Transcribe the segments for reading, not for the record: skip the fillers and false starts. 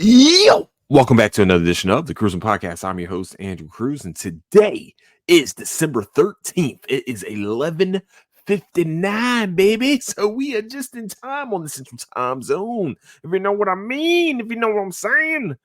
Yo, welcome back to another edition of the Cruising Podcast. I'm your host, Andrew Cruz, and today is December 13th. It is 11:59, baby. So we are just in time on the Central Time Zone. If you know what I mean, if you know what I'm saying.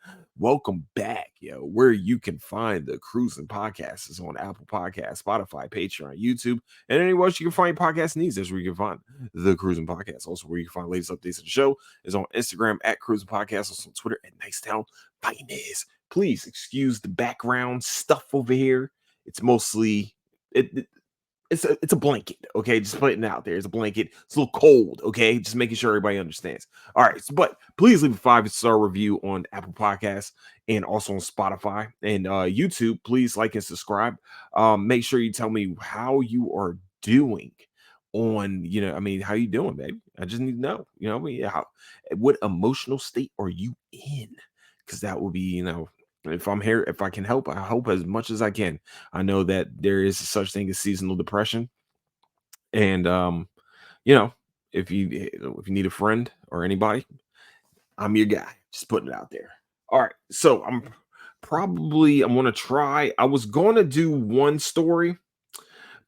Welcome back, where you can find the Cruising Podcast is on Apple Podcasts, Spotify, Patreon, YouTube, and anywhere else you can find your podcast needs. That's where you can find the Cruising Podcast. Also, where you can find latest updates of the show is on Instagram at Cruising Podcast, also on Twitter at Nicetown Finest. Please excuse the background stuff over here. It's mostly it's a blanket, okay? Just putting it out there. It's a blanket. It's a little cold, okay? Just making sure everybody understands. All right, but please leave a 5-star review on Apple Podcasts and also on Spotify and YouTube. Please like and subscribe. Make sure you tell me how you are doing on, how you doing, baby? I just need to know, what emotional state are you in? Because that will be, if I'm here, if I can help, I hope as much as I can. I know that there is such thing as seasonal depression, and you know, if you need a friend or anybody, I'm your guy. Just putting it out there. All right, so I'm gonna try. I was gonna do one story,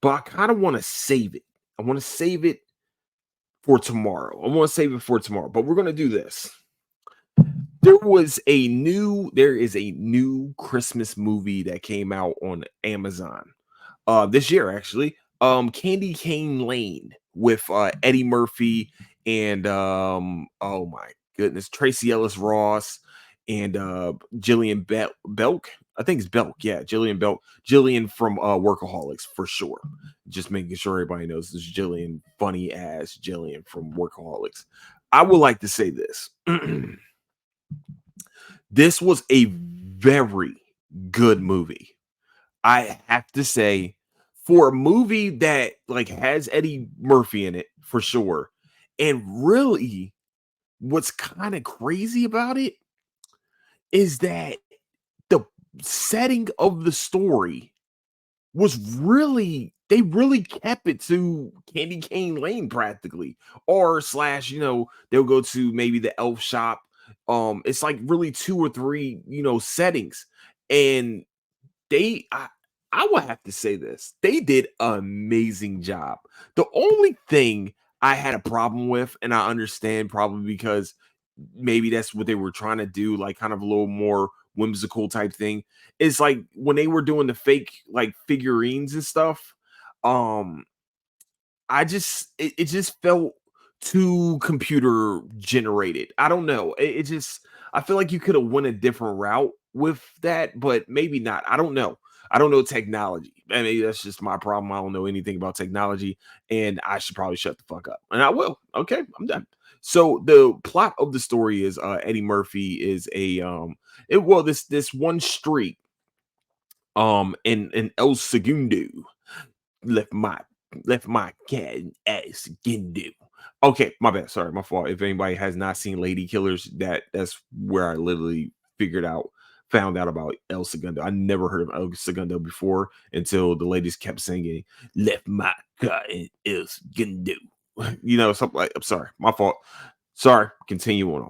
but I kind of want to save it. I want to save it for tomorrow. But we're gonna do this. There is a new Christmas movie that came out on Amazon this year, actually. Candy Cane Lane with Eddie Murphy and oh my goodness, Tracy Ellis Ross and Jillian Belk. I think it's Belk, yeah, Jillian Belk. Jillian from Workaholics for sure. Just making sure everybody knows this is Jillian, funny ass Jillian from Workaholics. I would like to say this. This was a very good movie. I have to say, for a movie that like has Eddie Murphy in it for sure, and really, what's kind of crazy about it is that the setting of the story was really they really kept it to Candy Cane Lane practically, or slash, they'll go to maybe the elf shop. It's like really two or three, settings, and I will have to say this. They did an amazing job. The only thing I had a problem with, and I understand probably because maybe that's what they were trying to do, like kind of a little more whimsical type thing, is like when they were doing the fake like figurines and stuff. Um, it just felt too computer generated. I don't know. It just I feel like you could have went a different route with that, but maybe not. I don't know. I don't know technology. I mean, that's just my problem. I don't know anything about technology, and I should probably shut the fuck up. And I will. Okay, I'm done. So the plot of the story is Eddie Murphy is this one street in El Segundo left my cat and ass again do. Okay, my bad. Sorry, my fault. If anybody has not seen Lady Killers, that's where I literally found out about El Segundo. I never heard of El Segundo before until the ladies kept singing "Left my cat and El Segundo." Something like. I'm sorry, my fault. Sorry. Continue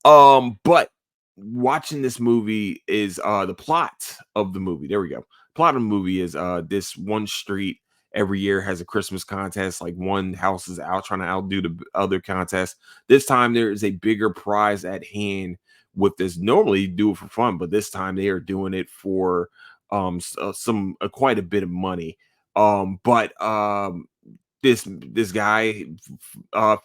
on. But watching this movie is the plot of the movie. There we go. Plot of the movie is this one street every year has a Christmas contest. Like one house is out trying to outdo the other contest. This time there is a bigger prize at hand with this. Normally you do it for fun, but this time they are doing it for some quite a bit of money. But this guy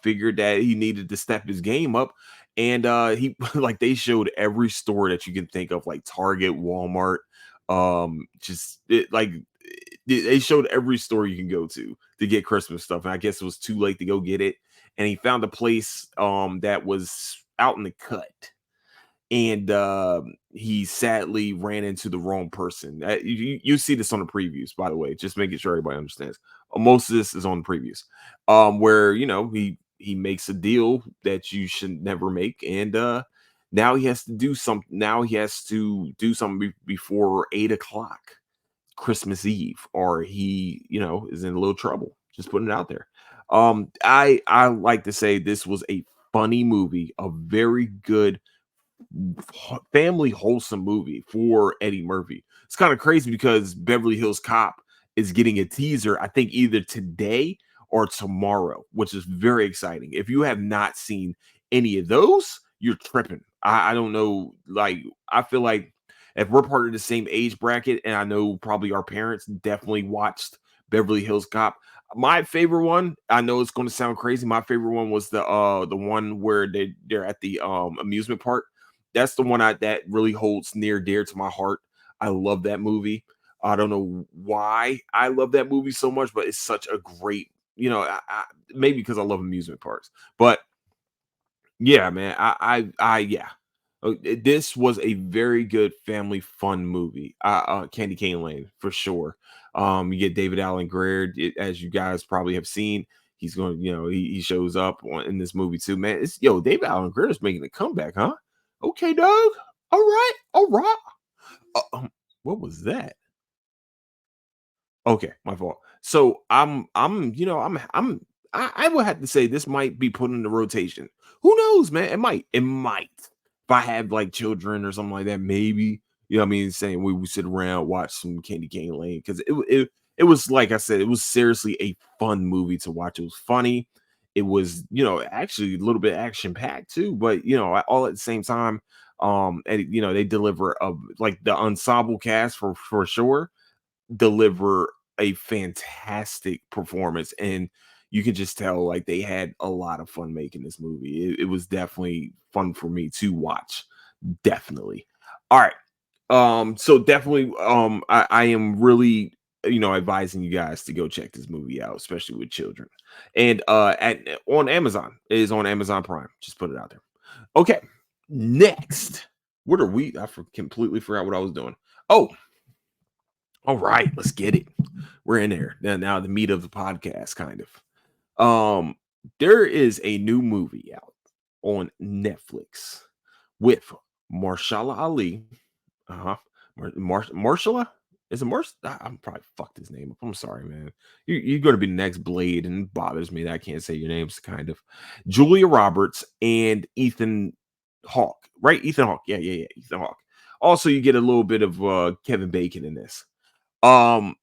figured that he needed to step his game up, and he like they showed every store that you can think of, like Target, Walmart, they showed every store you can go to get Christmas stuff. And I guess it was too late to go get it, and he found a place that was out in the cut, and he sadly ran into the wrong person. You see this on the previews, by the way, just making sure everybody understands. Most of this is on the previews, where he makes a deal that you should never make, and now he has to do something. Now he has to do something before 8 o'clock Christmas Eve, or he is in a little trouble. Just putting it out there. I like to say this was a funny movie, a very good family wholesome movie for Eddie Murphy. It's kind of crazy because Beverly Hills Cop is getting a teaser, I think either today or tomorrow, which is very exciting. If you have not seen any of those, you're tripping. I don't know. Like, I feel like if we're part of the same age bracket, and I know probably our parents definitely watched Beverly Hills Cop. My favorite one, I know it's going to sound crazy. My favorite one was the one where they're at the amusement park. That's the one that really holds near dear to my heart. I love that movie. I don't know why I love that movie so much, but it's such a great, maybe because I love amusement parks. But yeah, man, yeah. This was a very good family fun movie. Candy Cane Lane for sure. You get David Allen Greer, as you guys probably have seen. He's going, he shows up in this movie too, man. It's David Allen Greer is making a comeback, huh? Okay, dog. All right. What was that? Okay, my fault. So I would have to say this might be put in the rotation. Who knows, man? It might. If I have like children or something like that, maybe. What I mean? Saying we sit around, watch some Candy Cane Lane because it was like I said, it was seriously a fun movie to watch. It was funny. It was, actually a little bit action packed too, but all at the same time, and they deliver like the ensemble cast for sure deliver a fantastic performance, and you can just tell like they had a lot of fun making this movie. It was definitely fun for me to watch. Definitely. All right. So definitely, I am really, advising you guys to go check this movie out, especially with children. And at on Amazon, it is on Amazon Prime. Just put it out there. Okay. Next, what are we? Completely forgot what I was doing. Oh, all right, let's get it. We're in there. Now the meat of the podcast, kind of. There is a new movie out on Netflix with Marshala Ali. Uh-huh. Marshala? Is it Mars? I'm probably fucked his name up. I'm sorry, man. You're gonna be the next Blade, and it bothers me that I can't say your names, kind of. Julia Roberts and Ethan Hawke, right? Ethan Hawke. Yeah. Ethan Hawke. Also, you get a little bit of Kevin Bacon in this. Um,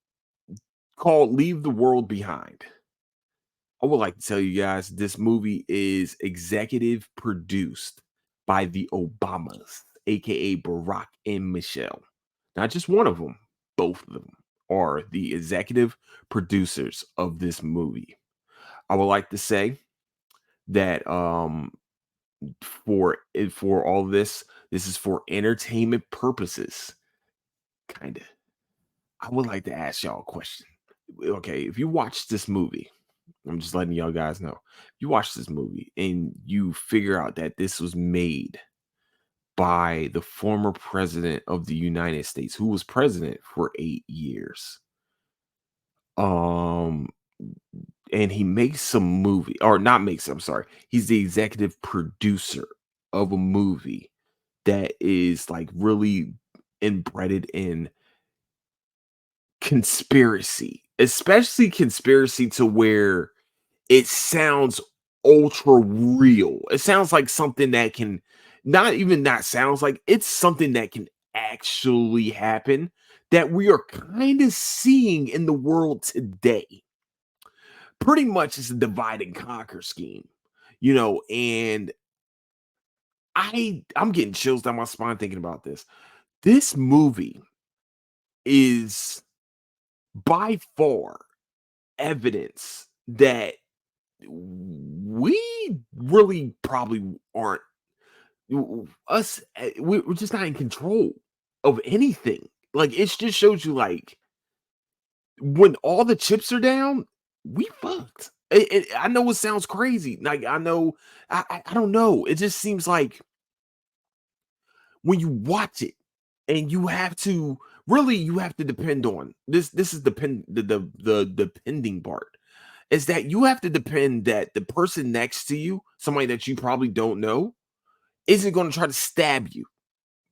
called Leave the World Behind. I would like to tell you guys this movie is executive produced by the Obamas, aka Barack and Michelle. Not just one of them, both of them are the executive producers of this movie. I would like to say that for all this is for entertainment purposes, kind of. I would like to ask y'all a question. Okay, if you watch this movie, I'm just letting y'all guys know. You watch this movie and you figure out that this was made by the former president of the United States, who was president for 8 years. Um, and he makes some movie, or not makes, I'm sorry, he's the executive producer of a movie that is like really embedded in conspiracy, especially conspiracy to where it sounds ultra real. It sounds like something that can not even not sounds like it's something that can actually happen that we are kind of seeing in the world today. Pretty much it's a divide and conquer scheme, and I'm getting chills down my spine thinking about this. This movie is by far evidence that we really probably aren't us we're just not in control of anything. Like it just shows you like when all the chips are down, we fucked. I know it sounds crazy. Like I know, I don't know. It just seems like when you watch it and you have to depend on this. This is the depending part is that you have to depend that the person next to you, somebody that you probably don't know, isn't going to try to stab you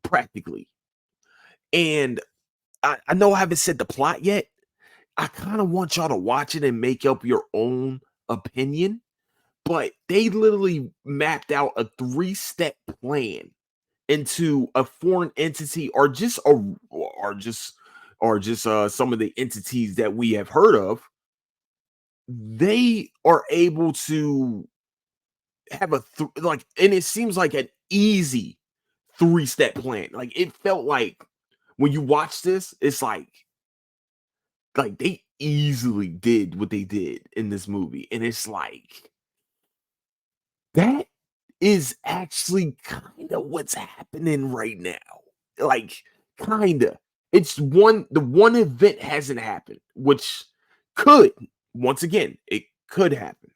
practically. And I know I haven't said the plot yet. I kind of want y'all to watch it and make up your own opinion. But they literally mapped out a 3-step plan into a foreign entity, or just a or just some of the entities that we have heard of, they are able to have like, and it seems like an easy three-step plan. Like, it felt like when you watch this, it's like they easily did what they did in this movie, and it's like that is actually kind of what's happening right now. Like, kinda. The one event hasn't happened, which could, once again, it could happen.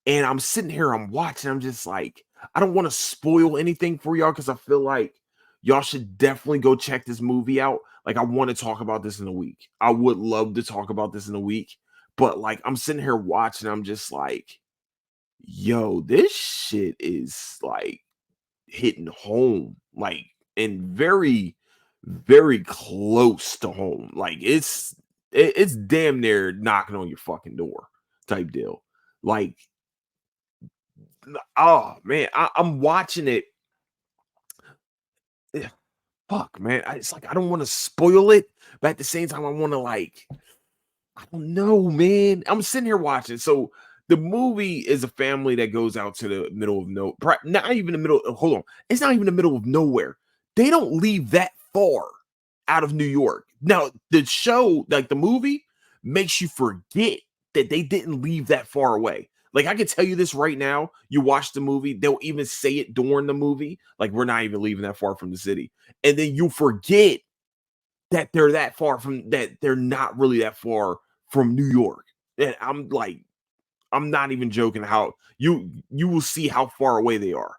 And I'm sitting here, I'm watching, I'm just like, I don't want to spoil anything for y'all because I feel like y'all should definitely go check this movie out. Like, I want to talk about this in a week. I would love to talk about this in a week. But like, I'm sitting here watching, I'm just like, yo, this shit is like hitting home, like, and very, very close to home. Like, it's damn near knocking on your fucking door type deal. Like, oh man, I'm watching it. eh, Fuck, man. It's like I don't want to spoil it, but at the same time, I want to, like, I don't know, man. I'm sitting here watching. So the movie is a family that goes out to the middle of not even the middle. Hold on, it's not even the middle of nowhere. They don't leave that far out of New York. Now the show, like the movie, makes you forget that they didn't leave that far away. Like, I can tell you this right now. You watch the movie, they'll even say it during the movie. Like, we're not even leaving that far from the city, and then you forget that they're not really that far from New York. And I'm like, I'm not even joking how you will see how far away they are.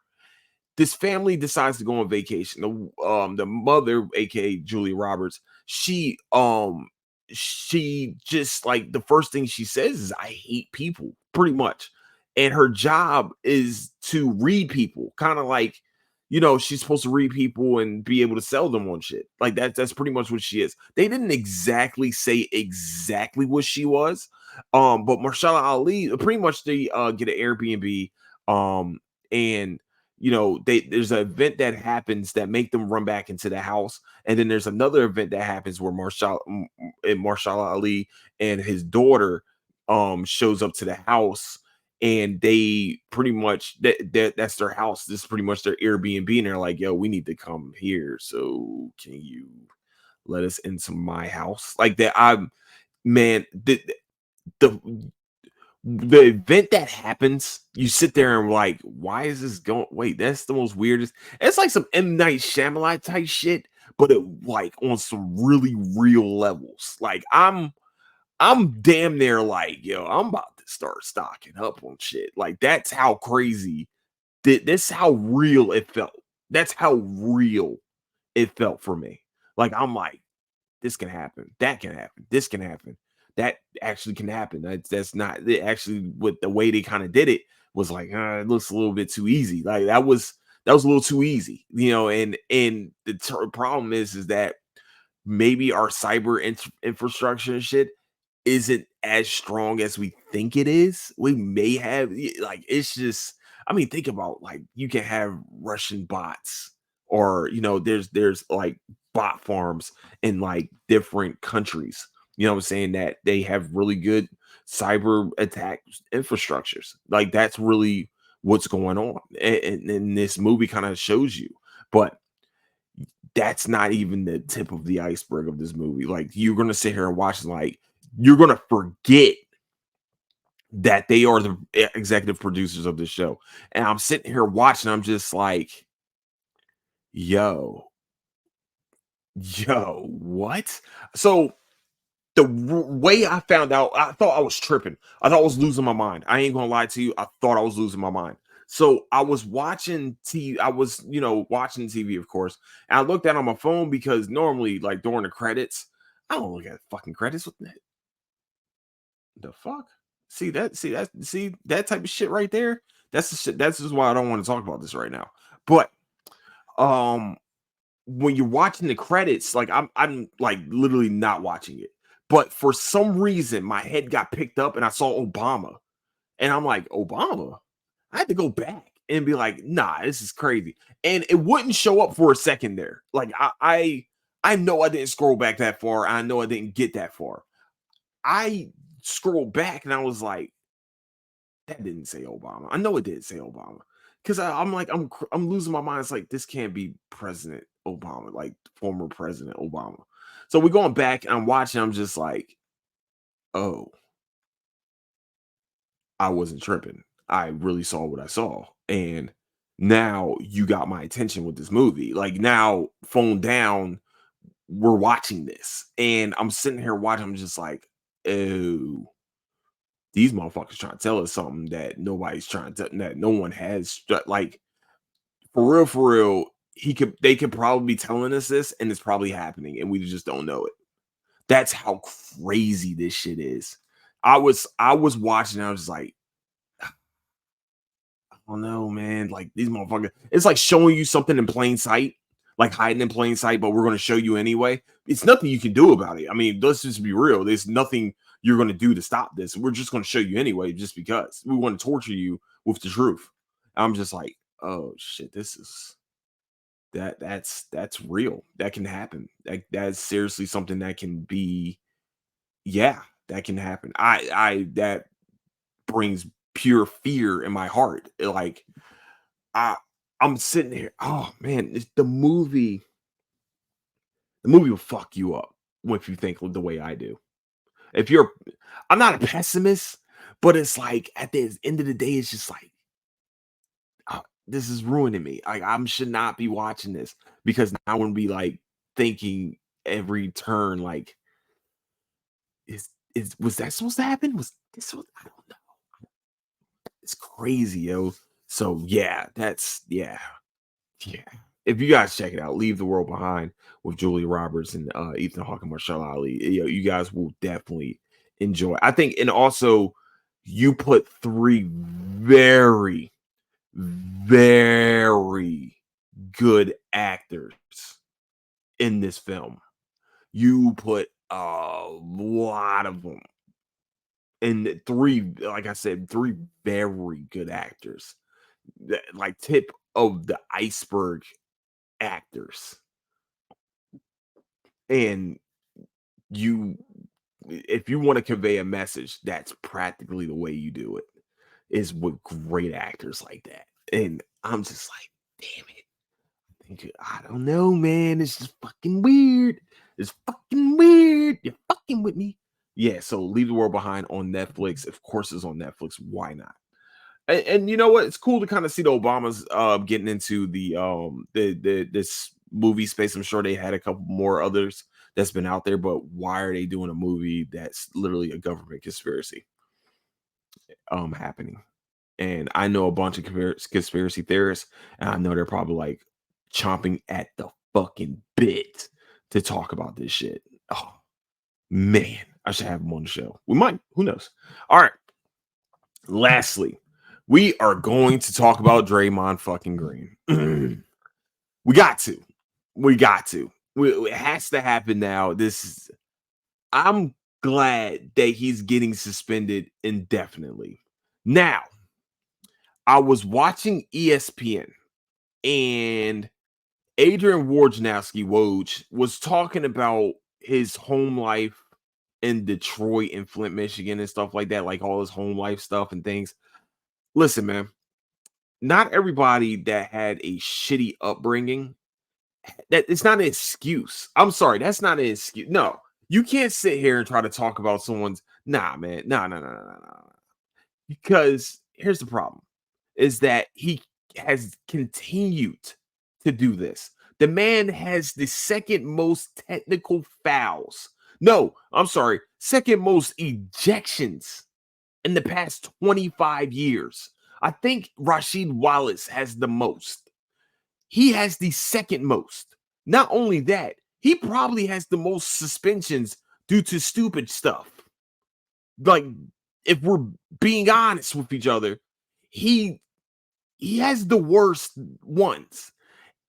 This family decides to go on vacation. The mother, aka Julia Roberts, she just, like, the first thing she says is, I hate people, pretty much. And her job is to read people, kind of like, she's supposed to read people and be able to sell them on shit. Like, that's pretty much what she is. They didn't exactly say exactly what she was. But Marshala Ali, pretty much they get an Airbnb, and there's an event that happens that make them run back into the house, and then there's another event that happens where Marshall Ali and his daughter shows up to the house, and they pretty much that's their house. This is pretty much their Airbnb, and they're like, yo, we need to come here, so can you let us into my house? Like that. I'm Man, the the event that happens, you sit there and like, why is this going? Wait, that's the most weirdest. It's like some M. Night Shyamalan type shit, but it, like, on some really real levels. Like, I'm damn near like, yo, I'm about to start stocking up on shit. Like, that's how crazy. This how real it felt. That's how real it felt for me. Like, I'm like, this can happen. That can happen. This can happen. That actually can happen. That's not actually, with the way they kind of did it, was like, it looks a little bit too easy. Like, that was a little too easy, and the problem is that maybe our cyber infrastructure and shit isn't as strong as we think it is. We may have, like, it's just, I mean, think about, like, you can have Russian bots, or there's like bot farms in like different countries. You know what I'm saying, that they have really good cyber attack infrastructures. Like, that's really what's going on. And this movie kind of shows you. But that's not even the tip of the iceberg of this movie. Like, you're gonna sit here and watch, and like, you're gonna forget that they are the executive producers of the show. And I'm sitting here watching, I'm just like, yo, what? So way I found out, I thought I was tripping. I thought I was losing my mind. I ain't gonna lie to you. I thought I was losing my mind. So I was watching TV. I was, watching TV, of course. And I looked down on my phone because normally, like, during the credits, I don't look at fucking credits. What the fuck? See that type of shit right there. That's the shit. That's just why I don't want to talk about this right now. But um, when you're watching the credits, like, I'm like literally not watching it. But for some reason, my head got picked up, and I saw Obama, and I'm like, Obama. I had to go back. and be like, nah, this is crazy. And it wouldn't show up for a second there. Like I know I didn't scroll back that far. I know I didn't get that far. I scrolled back and I was like, that didn't say Obama. I know it did say Obama. Because I'm like, I'm losing my mind. It's like this can't be President Obama, like former President Obama. So we're going back and I'm watching, I'm just like, oh, I wasn't tripping. I really saw what I saw. And now you got my attention with this movie. Like now, phone down, we're watching this. And I'm sitting here watching, I'm just like, oh, these motherfuckers trying to tell us something that nobody's trying to that no one has like for real, they could probably be telling us this and it's probably happening and we just don't know it. That's how crazy this shit is. I was watching, I was like, oh no, man. Like these motherfuckers, it's like showing you something in plain sight, like hiding in plain sight, but we're gonna show you anyway. It's nothing you can do about it. I mean, let's just be real. There's nothing you're gonna do to stop this. We're just gonna show you anyway, just because we want to torture you with the truth. I'm just like, oh shit, this is that's real. That can happen. That's seriously something that can be, yeah, that can happen. I that brings pure fear in my heart. Like I I'm sitting here. Oh man, the movie will fuck you up if you think the way I do. If you're, I'm not a pessimist, but it's like at the end of the day, it's just like this is ruining me. Like I should not be watching this because now I'm gonna be like thinking every turn like is was that supposed to happen? Was this what I don't know. It's crazy, yo. So yeah, that's yeah. Yeah. If you guys check it out, Leave the World Behind with Julia Roberts and Ethan Hawke and Marshall Ali. You guys will definitely enjoy. I think, and also you put three very, very good actors in this film. You put a lot of them, and three, like I said, three very good actors, like tip of the iceberg actors. And you if you want to convey a message, that's practically the way you do it, is with great actors like that. And I'm just like, damn it. I don't know, man. It's just fucking weird. It's fucking weird. You're fucking with me. Yeah, so Leave the World Behind on Netflix. Of course, it's on Netflix. Why not? And you know what? It's cool to kind of see the Obamas getting into the this movie space. I'm sure they had a couple more others that's been out there, but why are they doing a movie that's literally a government conspiracy happening? And I know a bunch of conspiracy theorists, and I know they're probably like chomping at the fucking bit to talk about this shit. Oh man, I should have them on the show. We might, who knows? All right. Lastly, we are going to talk about Draymond fucking Green. We got to. We got to. It has to happen now. This is, I'm glad that he's getting suspended indefinitely. Now, I was watching ESPN and Adrian Wojnarowski Woj was talking about his home life in Detroit and Flint, Michigan and stuff like that, like all his home life stuff and things. Listen, man, not everybody that had a shitty upbringing, that it's not an excuse. I'm sorry, that's not an excuse. No, you can't sit here and try to talk about someone's nah, man. No. Because here's the problem is that he has continued to do this. The man has the second most technical fouls. No, I'm sorry, second most ejections in the past 25 years. I think Rasheed Wallace has the most. He has the second most. Not only that, he probably has the most suspensions due to stupid stuff. Like, if we're being honest with each other, he he has the worst ones.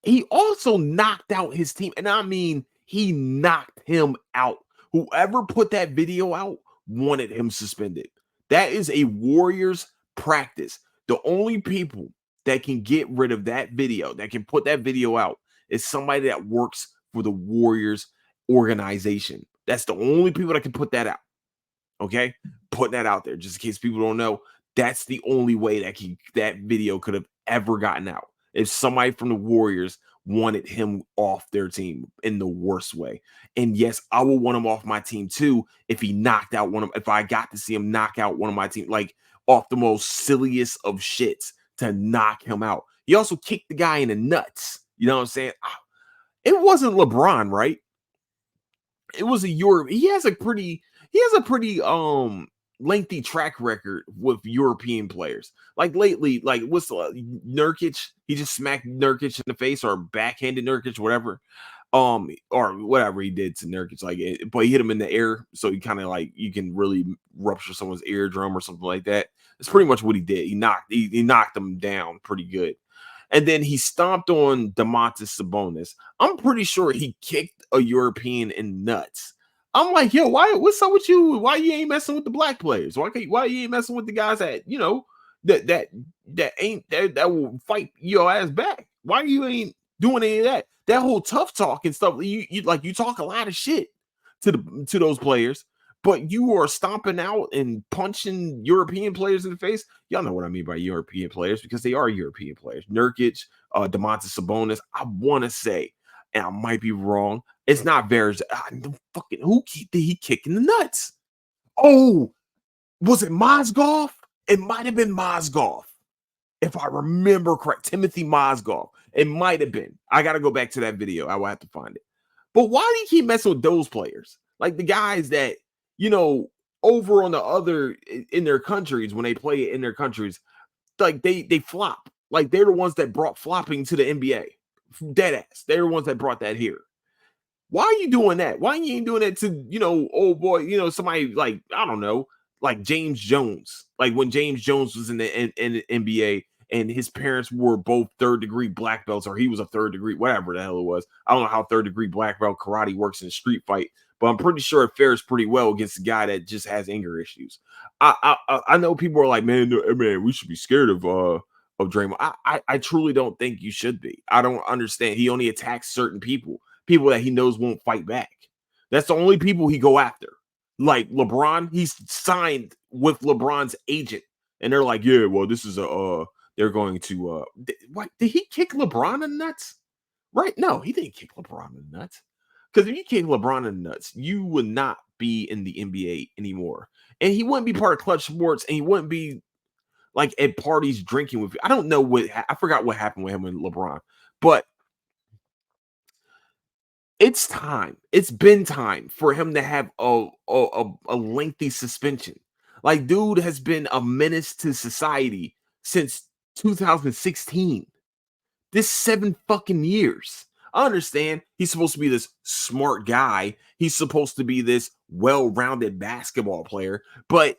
He also knocked out his team, and I mean, he knocked him out. Whoever put that video out wanted him suspended. That is a Warriors practice. The only people that can get rid of that video, that can put that video out, is somebody that works for the Warriors organization. That's the only people that can put that out. Okay, putting that out there just in case people don't know. That's the only way that video could have ever gotten out. If somebody from the Warriors wanted him off their team in the worst way. And yes, I will want him off my team too if he knocked out if I got to see him knock out one of my team, like off the most silliest of shits to knock him out. He also kicked the guy in the nuts. You know what I'm saying? It wasn't LeBron, right? It was a Europe. He has a pretty lengthy track record with European players. Like lately, like what's Nurkic? He just smacked Nurkic in the face or backhanded Nurkic, whatever. Or whatever he did to Nurkic, but he hit him in the air, so he kind of like you can really rupture someone's eardrum or something like that. That's pretty much what he did. He knocked him down pretty good. And then he stomped on Domantas Sabonis. I'm pretty sure he kicked a European in nuts. I'm like, yo, what's up with you? Why you ain't messing with the black players? Why you ain't messing with the guys that that will fight your ass back? Why you ain't doing any of that? That whole tough talk and stuff. You talk a lot of shit to those players, but you are stomping out and punching European players in the face. Y'all know what I mean by European players because they are European players. Nurkic, Domantas Sabonis. I want to say, and I might be wrong. It's not very fucking did he kick in the nuts? Oh, was it Mozgov? It might have been Mozgov, if I remember correct. Timothy Mozgov. It might have been. I got to go back to that video. I will have to find it. But why do you keep messing with those players? Like the guys that, over on the other in their countries, when they play in their countries, like they flop. Like they're the ones that brought flopping to the NBA. Dead ass. They're the ones that brought that here. Why are you doing that? Why you ain't doing that to, old boy, somebody like, I don't know, like James Jones. Like when James Jones was in the NBA and his parents were both third-degree black belts, or he was a third-degree, whatever the hell it was. I don't know how third-degree black belt karate works in a street fight, but I'm pretty sure it fares pretty well against a guy that just has anger issues. I know people are like, man, we should be scared of Draymond. I truly don't think you should be. I don't understand. He only attacks certain people that he knows won't fight back. That's the only people he go after. Like LeBron, he's signed with LeBron's agent, and they're like, yeah, well, this is they're going to what did he kick LeBron in the nuts? Right? No, he didn't kick LeBron in the nuts. Because if you kick LeBron in the nuts, you would not be in the NBA anymore. And he wouldn't be part of Clutch Sports, and he wouldn't be like at parties drinking with you. I don't know I forgot what happened with him and LeBron, but it's time. It's been time for him to have a lengthy suspension. Like, dude has been a menace to society since 2016. This 7 fucking years. I understand he's supposed to be this smart guy. He's supposed to be this well-rounded basketball player. But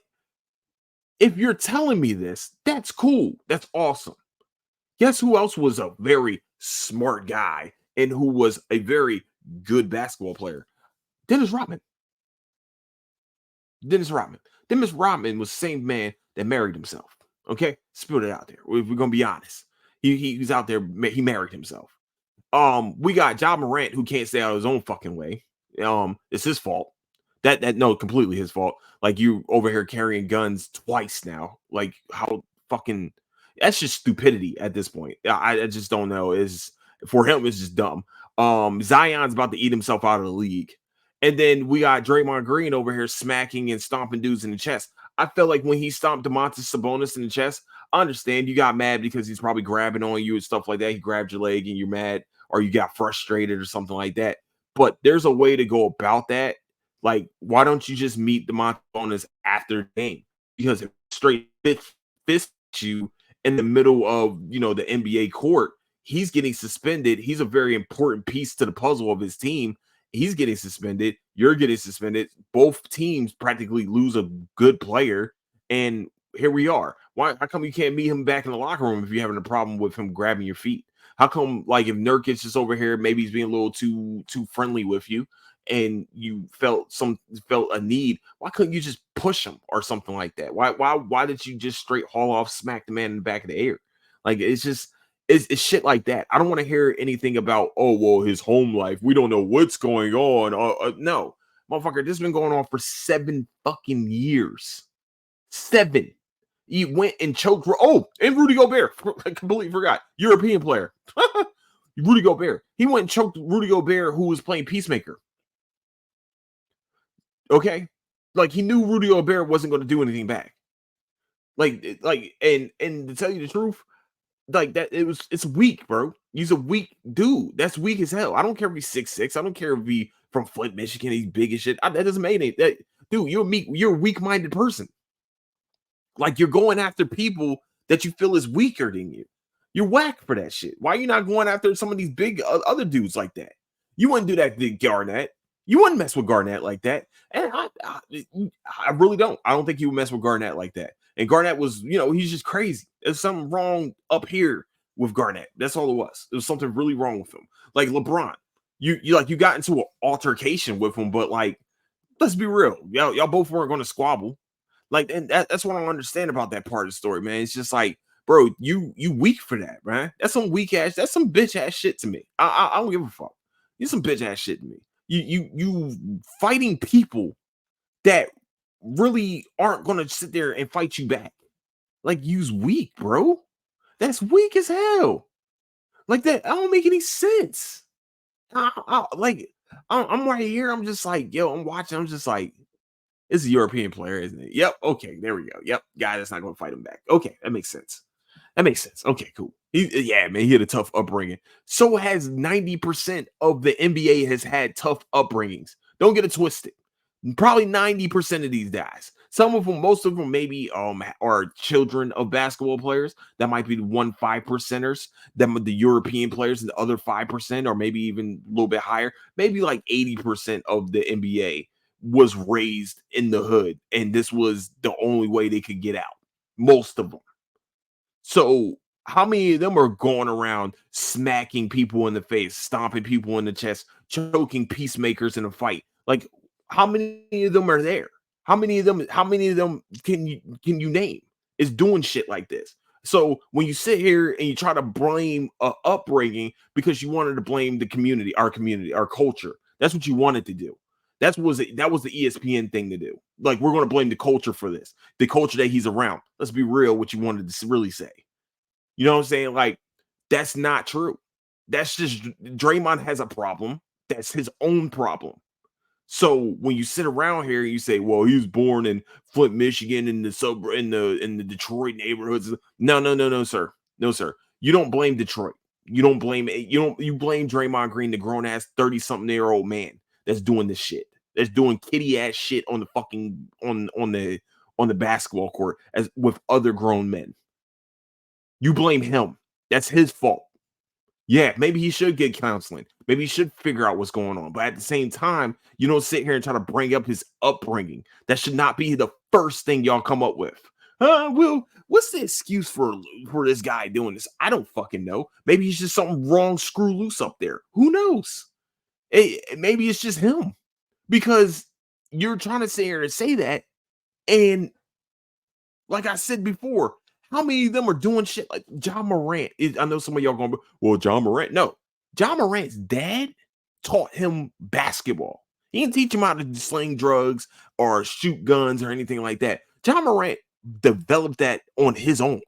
if you're telling me this, that's cool. That's awesome. Guess who else was a very smart guy and who was a very good basketball player? Dennis Rodman. Dennis Rodman was the same man that married himself. Okay, spit it out there. We're gonna be honest. He's out there. He married himself. We got Ja Morant who can't stay out of his own fucking way. It's his fault. No, completely his fault. Like you over here carrying guns twice now. Like how fucking that's just stupidity at this point. I just don't know. Is for him, it's just dumb. Zion's about to eat himself out of the league. And then we got Draymond Green over here smacking and stomping dudes in the chest. I felt like when he stomped Domantas Sabonis in the chest, I understand you got mad because he's probably grabbing on you and stuff like that. He grabbed your leg and you're mad or you got frustrated or something like that. But there's a way to go about that. Like, why don't you just meet Domantas Sabonis after the game? Because if straight fist you in the middle of, the NBA court, he's getting suspended. He's a very important piece to the puzzle of his team. He's getting suspended. You're getting suspended. Both teams practically lose a good player. And here we are. How come you can't meet him back in the locker room if you're having a problem with him grabbing your feet? How come, like, if Nurkic is over here, maybe he's being a little too friendly with you, and you felt a need? Why couldn't you just push him or something like that? Why did you just straight haul off, smack the man in the back of the air? Like it's shit like that. I don't want to hear anything about, oh well, his home life. We don't know what's going on. No, motherfucker, this has been going on for 7 fucking years. 7. He went and choked. Oh, and Rudy Gobert. I completely forgot. European player. Rudy Gobert. He went and choked Rudy Gobert, who was playing Peacemaker. Okay, like he knew Rudy Gobert wasn't going to do anything back. And to tell you the truth, like that, it's weak, bro. He's a weak dude. That's weak as hell. I don't care if he's 6'6". I don't care if he from Flint, Michigan. He's big as shit. That doesn't make any. Dude, you're a weak-minded person. Like you're going after people that you feel is weaker than you. You're whack for that shit. Why are you not going after some of these big other dudes like that? You wouldn't do that to Garnett. You wouldn't mess with Garnett like that. And I really don't. I don't think you would mess with Garnett like that. And Garnett was, he's just crazy. There's something wrong up here with Garnett. That's all it was. There was something really wrong with him. Like LeBron, you got into an altercation with him, but like, let's be real. Y'all both weren't going to squabble. Like, and that's what I don't understand about that part of the story, man. It's just like, bro, you weak for that, man. That's some weak ass, that's some bitch ass shit to me. I don't give a fuck. You some bitch ass shit to me. You fighting people that really aren't gonna sit there and fight you back. Like, you's weak, bro. That's weak as hell. Like that don't make any sense. I'm right here. I'm just like, yo, I'm watching. I'm just like, it's a European player, isn't it? Yep. Okay. There we go. Yep. Guy that's not going to fight him back. Okay. That makes sense. Okay. Cool. Man. He had a tough upbringing. So has 90% of the NBA has had tough upbringings. Don't get it twisted. Probably 90% of these guys. Some of them, most of them, maybe are children of basketball players. That might be the 5%ers. Them the European players, and the other 5%, or maybe even a little bit higher. Maybe like 80% of the NBA was raised in the hood, and this was the only way they could get out. Most of them. So how many of them are going around smacking people in the face, stomping people in the chest, choking peacemakers in a fight? Like, how many of them are there? How many of them can you name is doing shit like this? So when you sit here and you try to blame upbringing because you wanted to blame the community, our culture, that's what you wanted to do. That was the ESPN thing to do. Like, we're going to blame the culture for this, the culture that he's around. Let's be real, what you wanted to really say. You know what I'm saying? Like, that's not true. That's just Draymond has a problem. That's his own problem. So when you sit around here and you say, "Well, he was born in Flint, Michigan, in the Detroit neighborhoods," no, sir, no, sir. You don't blame Detroit. You don't blame it. You blame Draymond Green, the grown ass 30-something-year-old man that's doing this shit. That's doing kitty ass shit on the fucking on the basketball court as with other grown men. You blame him. That's his fault. Yeah, maybe he should get counseling. Maybe he should figure out what's going on. But at the same time, you don't sit here and try to bring up his upbringing. That should not be the first thing y'all come up with. Well, what's the excuse for this guy doing this? I don't fucking know. Maybe he's just something wrong, screw loose up there. Who knows? Maybe it's just him. Because you're trying to sit here and say that. And like I said before, how many of them are doing shit like John Morant? I know some of y'all going, well, John Morant. No, John Morant's dad taught him basketball. He didn't teach him how to sling drugs or shoot guns or anything like that. John Morant developed that on his own.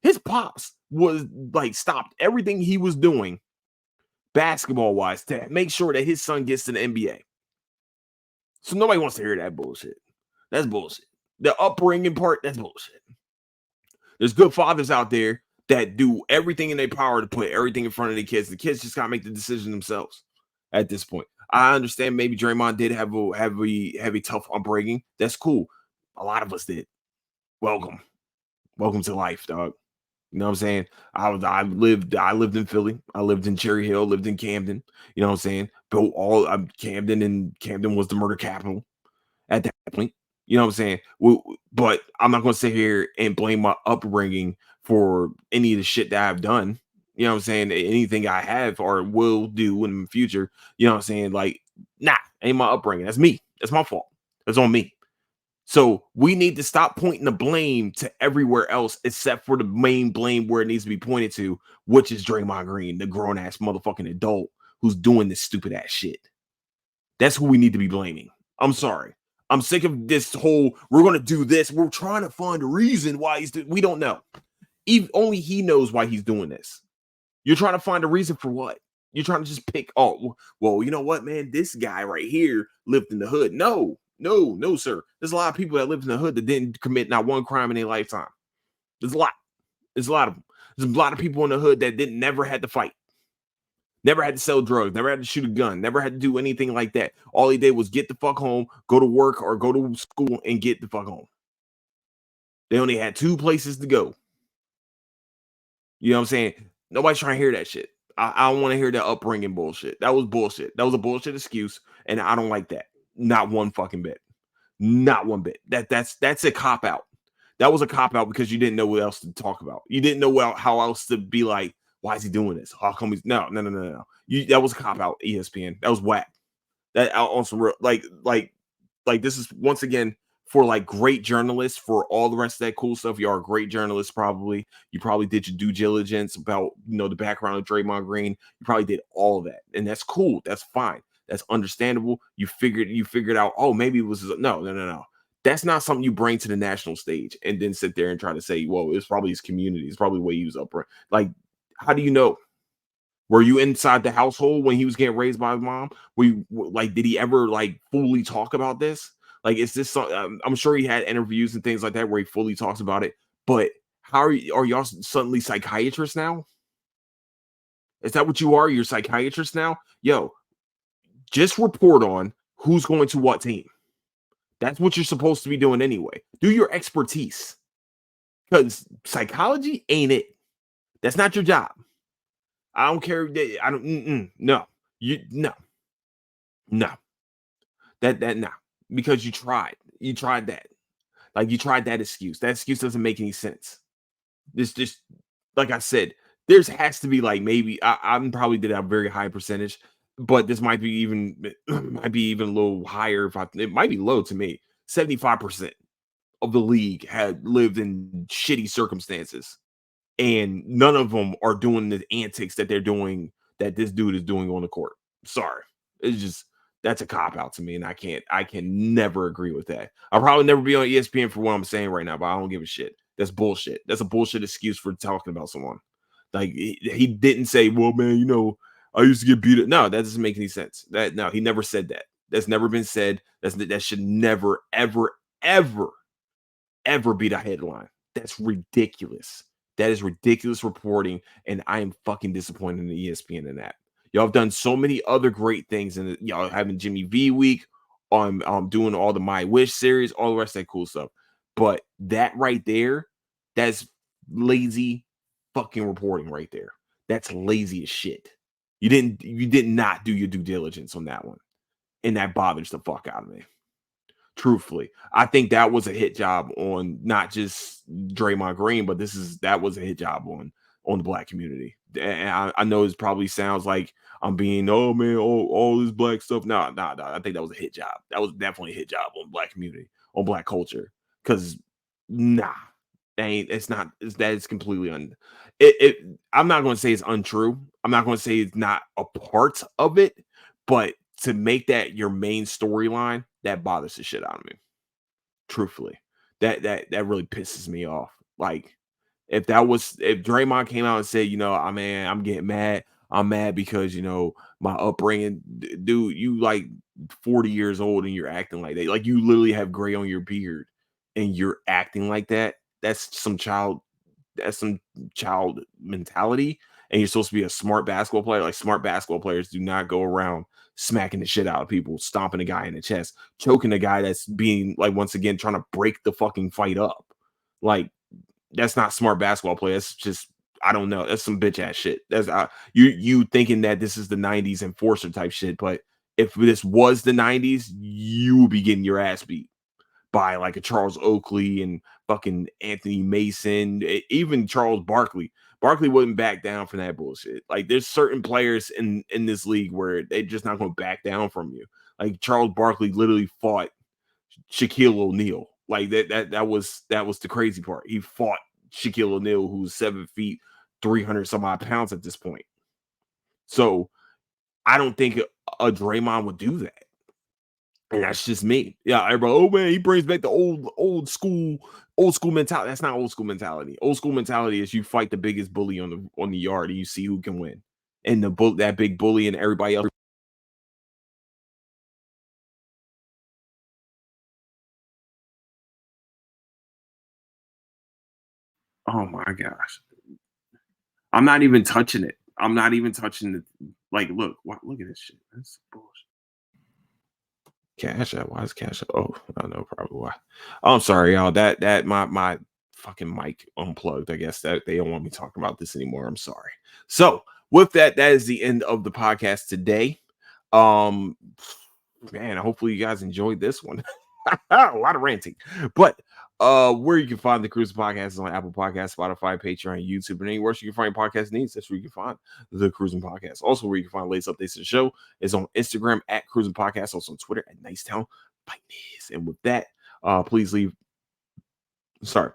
His pops was like stopped everything he was doing basketball wise to make sure that his son gets to the NBA. So nobody wants to hear that bullshit. That's bullshit. The upbringing part, that's bullshit. There's good fathers out there that do everything in their power to put everything in front of the kids. The kids just gotta make the decision themselves at this point. I understand maybe Draymond did have a tough upbringing. That's cool. A lot of us did. Welcome to life, dog. You know what I'm saying? I lived in Philly. I lived in Cherry Hill, lived in Camden. You know what I'm saying? Built all Camden, and Camden was the murder capital at that point. You know what I'm saying? But I'm not going to sit here and blame my upbringing for any of the shit that I've done. You know what I'm saying? Anything I have or will do in the future. You know what I'm saying? Like, nah, ain't my upbringing. That's me. That's my fault. That's on me. So we need to stop pointing the blame to everywhere else except for the main blame where it needs to be pointed to, which is Draymond Green, the grown ass motherfucking adult who's doing this stupid ass shit. That's who we need to be blaming. I'm sorry. I'm sick of this whole we're gonna do this. We're trying to find a reason why we don't know. Even only he knows why he's doing this. You're trying to find a reason for what? You're trying to just pick, oh, well, you know what, man? This guy right here lived in the hood. No, no, no, sir. There's a lot of people that lived in the hood that didn't commit not one crime in their lifetime. There's a lot. There's a lot of them. There's a lot of people in the hood that didn't never had to fight, never had to sell drugs, never had to shoot a gun, never had to do anything like that. All he did was get the fuck home, go to work or go to school and get the fuck home. They only had two places to go. You know what I'm saying? Nobody's trying to hear that shit. I don't want to hear that upbringing bullshit. That was bullshit. That was a bullshit excuse, and I don't like that. Not one fucking bit. Not one bit. That's a cop out. That was a cop out because you didn't know what else to talk about. You didn't know how else to be like, why is he doing this? How come he's no. That was a cop out, ESPN. That was whack. That on some real like this is once again for like great journalists for all the rest of that cool stuff. You are a great journalist, probably. You probably did your due diligence about the background of Draymond Green. You probably did all of that, and that's cool. That's fine. That's understandable. You figured out. Oh, maybe it was no. That's not something you bring to the national stage and then sit there and try to say, well, it's probably his community. It's probably the way he was up. Like, how do you know? Were you inside the household when he was getting raised by his mom? Did he ever like fully talk about this? Like, is this I'm sure he had interviews and things like that where he fully talks about it. But are y'all suddenly psychiatrists now? Is that what you are? You're psychiatrists now? Yo, just report on who's going to what team. That's what you're supposed to be doing anyway. Do your expertise. Because psychology ain't it. That's not your job. I don't care. I don't. No, no. That no, because you tried. You tried that. Like you tried that excuse. That excuse doesn't make any sense. This just like I said, there's has to be like maybe I'm probably did a very high percentage, but this might be even might be even a little higher. If it might be low to me. 75% of the league had lived in shitty circumstances, and none of them are doing the antics that they're doing that this dude is doing on the court. Sorry. It's just that's a cop out to me, and I can never agree with that. I'll probably never be on ESPN for what I'm saying right now, but I don't give a shit. That's bullshit. That's a bullshit excuse for talking about someone. Like he didn't say, well, man, I used to get beat up. No, that doesn't make any sense. He never said that. That's never been said. That should never, ever, ever, ever be the headline. That's ridiculous. That is ridiculous reporting, and I am fucking disappointed in the ESPN in that. Y'all have done so many other great things, and y'all having Jimmy V week, on doing all the My Wish series, all the rest of that cool stuff. But that right there, that's lazy fucking reporting right there. That's lazy as shit. You did not do your due diligence on that one, and that bothers the fuck out of me. Truthfully, I think that was a hit job on not just Draymond Green, but that was a hit job on the black community. And I know it probably sounds like I'm being, oh man, all this black stuff. No. I think that was a hit job. That was definitely a hit job on black community, on black culture. Because nah, it's not. That is completely I'm not going to say it's untrue. I'm not going to say it's not a part of it, but to make that your main storyline, that bothers the shit out of me. Truthfully, that really pisses me off. Like if Draymond came out and said, I'm getting mad. I'm mad because my upbringing, dude. You like 40 years old and you're acting like that. Like you literally have gray on your beard and you're acting like that. That's some child. That's some child mentality. And you're supposed to be a smart basketball player. Like smart basketball players do not go around smacking the shit out of people, stomping a guy in the chest, choking a guy that's being like once again trying to break the fucking fight up. Like that's not smart basketball play. That's just I don't know. That's some bitch ass shit. That's you thinking that this is the 90s enforcer type shit, but if this was the 90s, you would be getting your ass beat by like a Charles Oakley and fucking Anthony Mason, even Charles Barkley. Barkley wouldn't back down from that bullshit. Like there's certain players in this league where they're just not going to back down from you. Like Charles Barkley literally fought Shaquille O'Neal. Like that was the crazy part. He fought Shaquille O'Neal, who's 7 feet, 300 some odd pounds at this point. So I don't think a Draymond would do that. And that's just me. Yeah, everybody, oh man, he brings back the old school mentality. That's not old school mentality. Old school mentality is you fight the biggest bully on the yard and you see who can win. And that big bully and everybody else. Oh my gosh. I'm not even touching it. I'm not even touching it. Like, look at this shit. That's bullshit. Cash App. Why is Cash App? Oh, I know probably why. I'm sorry, y'all. That my fucking mic unplugged. I guess that they don't want me talking about this anymore. I'm sorry. So with that, that is the end of the podcast today. Um, man, hopefully you guys enjoyed this one. A lot of ranting, but where you can find the Cruise Podcast is on Apple Podcasts, Spotify, Patreon, YouTube, and anywhere you can find podcast needs. That's where you can find the Cruising Podcast. Also, where you can find latest updates to the show is on Instagram at Cruising Podcast, also on Twitter at Nicetown by Niz. And with that, please leave. Sorry,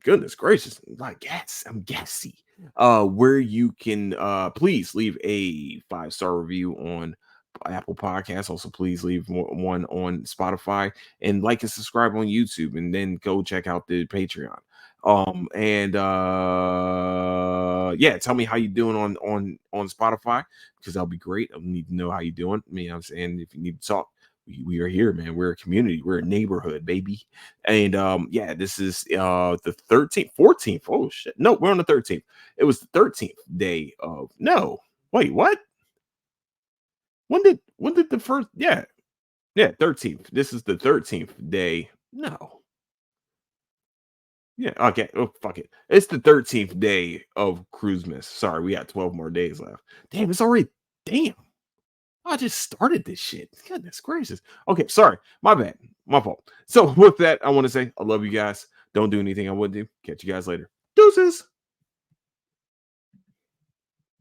goodness gracious, like gas, I'm gassy. Where you can please leave a 5-star review on Apple Podcasts. Also, please leave one on Spotify and like and subscribe on YouTube, and then go check out the Patreon. And yeah, tell me how you doing on Spotify, because that'll be great. I need to know how you doing. I mean, I'm saying if you need to talk, we are here, man. We're a community, we're a neighborhood, baby. And yeah, this is the 13th, 14th. Oh shit. No, we're on the 13th. It was the 13th day of no. Wait, what? When did the first, yeah, 13th. This is the 13th day. No. Yeah, okay. Oh, fuck it. It's the 13th day of Cruisemas. Sorry, we got 12 more days left. Damn, it's already damn. I just started this shit. Goodness gracious. Okay, sorry. My bad. My fault. So with that, I want to say I love you guys. Don't do anything I wouldn't do. Catch you guys later. Deuces.